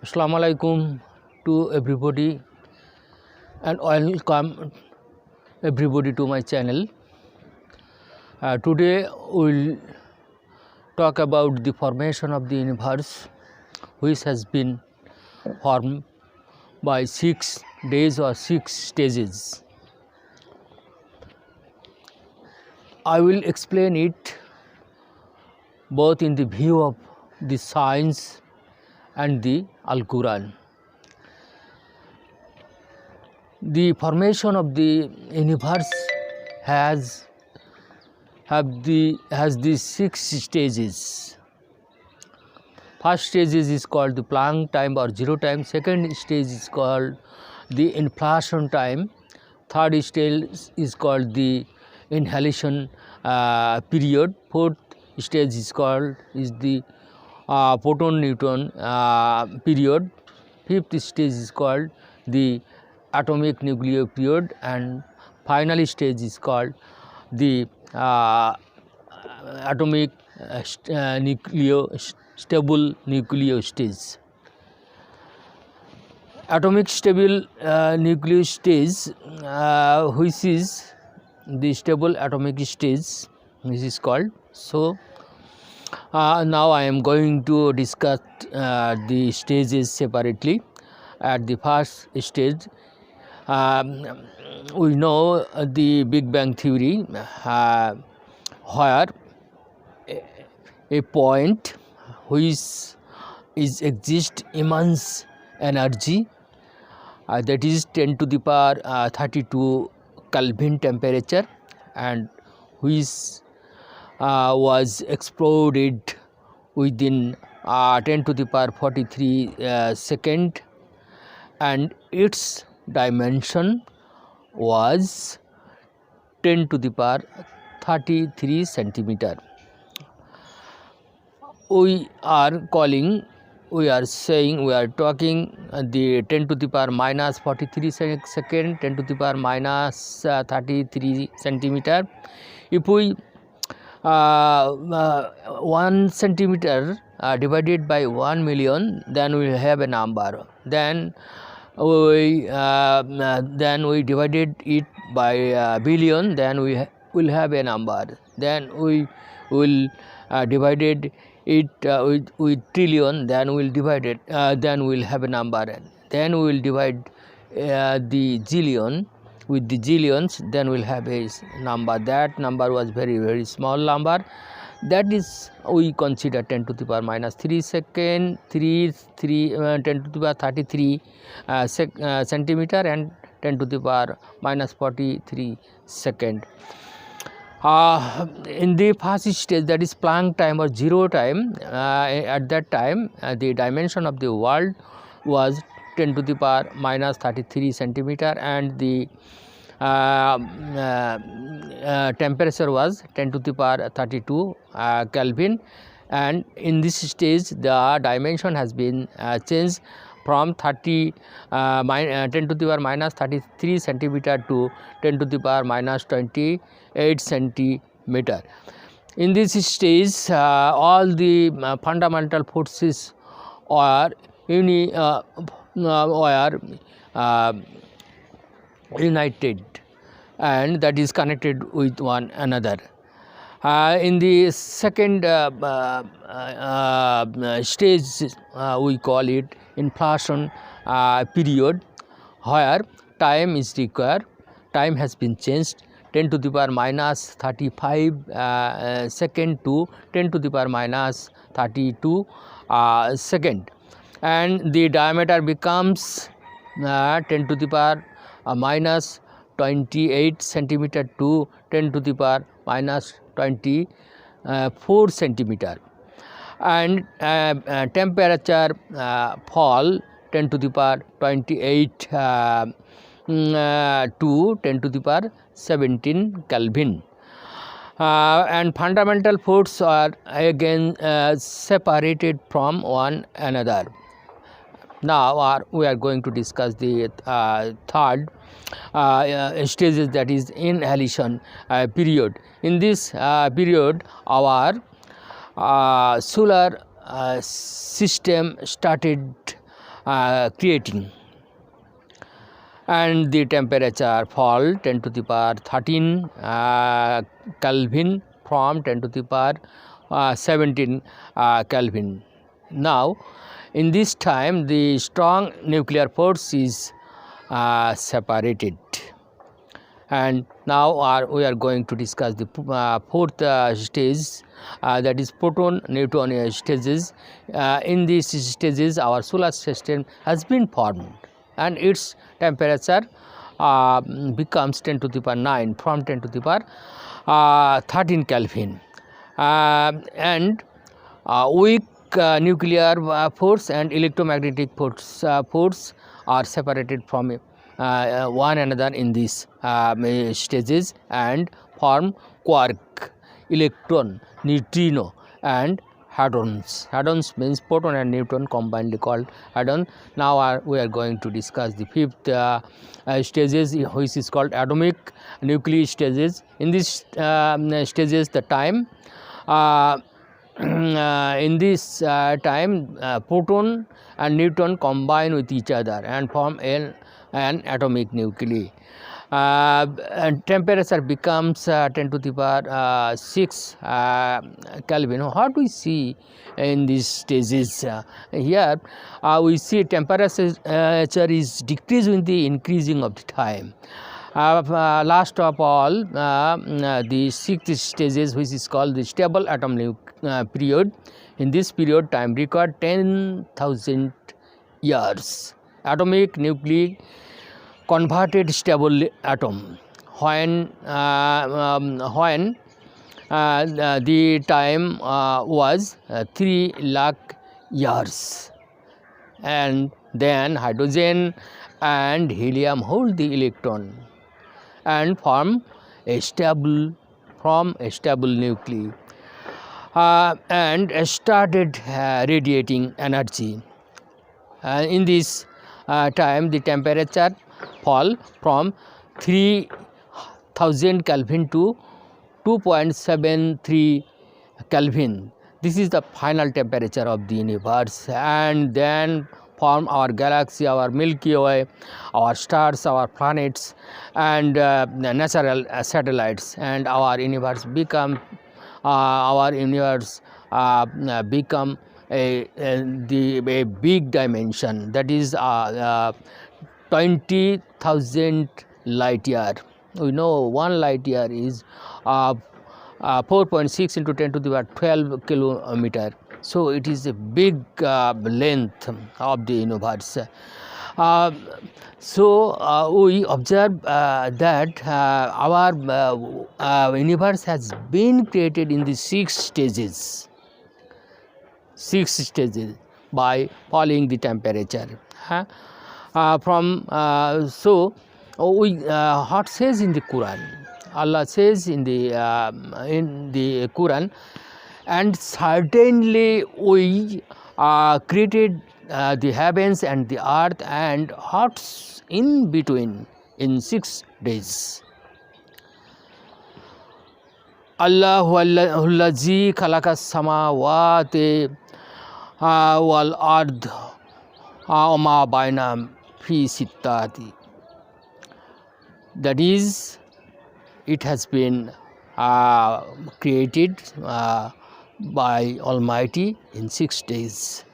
Assalamu alaikum to everybody and welcome everybody to my channel. Today we will talk about the formation of the universe, which has been formed by 6 days or 6 stages. I will explain it both in the view of the science and the Al-Quran. The formation of the universe has these 6 stages. First stage is called the Planck time or zero time. Second stage is called the inflation time. Third stage is called the inhalation period. Fourth stage is called the proton-neutron period. Fifth stage is called the atomic nuclear period, and final stage is called the atomic stable nuclear stage. Atomic stable nuclear stage, which is the stable atomic stage, this is called. So now I am going to discuss the stages separately. At the first stage, we know the Big Bang theory, where a point which is exist immense energy, that is 10 to the power 32 Kelvin temperature, and which was exploded within 10 to the power 43 second, and its dimension was 10 to the power 33 centimeter. We are talking the 10 to the power minus 43 second, 10 to the power minus 33 centimeter. If we 1 centimeter divided by 1 million, then we will have a number. Then we divided it by billion, then we will have a number. Then we will divided it with trillion, then we will divide it, then we will have a number. Then we will divide the zillion with the zillions, then we will have a number. That number was very small number. That is, we consider 10 to the power minus 3 second, 10 to the power 33 centimeter, and 10 to the power minus 43 second. In the first stage, that is Planck time or zero time, at that time the dimension of the world was 10 to the power minus 33 centimeter, and the temperature was 10 to the power 32 Kelvin. And in this stage the dimension has been changed from 10 to the power minus 33 centimeter to 10 to the power minus 28 centimeter. In this stage all the fundamental forces are united, and that is connected with one another. In the second stage, we call it inflation period, where time is required. Time has been changed 10 to the power minus 35 second to 10 to the power minus 32 second, and the diameter becomes 10 to the power minus 28 centimeter to 10 to the power minus 24 centimeter, and temperature fall 10 to the power 28 to 10 to the power 17 Kelvin. And fundamental forces are again separated from one another. Now we are going to discuss the third stages, that is inhalation period. In this period our solar system started creating, and the temperature fall 10 to the power 13 Kelvin from 10 to the power 17 Kelvin. Now in this time the strong nuclear force is separated, and now we are going to discuss the fourth stage, that is proton neutron stages. In these stages our solar system has been formed, and its temperature becomes 10 to the power 9 from 10 to the power 13 Kelvin, and weak nuclear force and electromagnetic force are separated from one another in these stages and form quark, electron, neutrino and hadrons. Hadrons means proton and neutron combined called hadron. Now we are going to discuss the fifth stages, which is called atomic nuclear stages. In these stages the time in this time proton and neutron combine with each other and form an atomic nuclei. And temperature becomes 10 to the power 6 Kelvin. What we see in these stages? Here we see temperature is decreasing with the increasing of the time. Last of all, the sixth stages, which is called the stable atom period. In this period, time record 10,000 years. Atomic nuclei converted stable atom. When the time was 3 lakh years, and then hydrogen and helium hold the electron and form a stable nuclei and started radiating energy. In this time the temperature fall from 3000 Kelvin to 2.73 Kelvin. This is the final temperature of the universe, and then form our galaxy, our Milky Way, our stars, our planets, and natural satellites, and our universe become a big dimension, that is 20,000 light year. We know 1 light year is 4.6 into 10 to the power 12 kilometer. So it is a big length of the universe. So we observe that our universe has been created in the 6 stages by falling the temperature. So we what says in the Quran? Allah says in the Quran, and certainly we created the heavens and the earth and what's in between in 6 days. Allahu allazi khalaqa samawati wal ard ma baina fi sittati. That is, it has been created by Almighty in 6 days.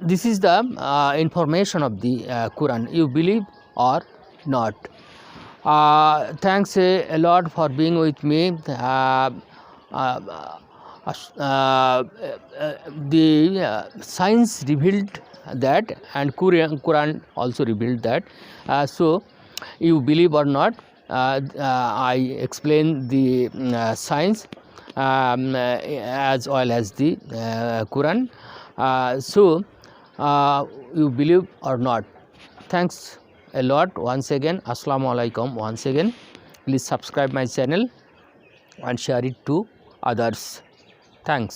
This is the information of the Quran. You believe or not? Thanks a lot for being with me. The science revealed that, and Quran also revealed that. So you believe or not, I explain the science as well as the Quran. So you believe or not? Thanks a lot once again. Assalamu alaikum once again. Please subscribe my channel and share it to others. Thanks.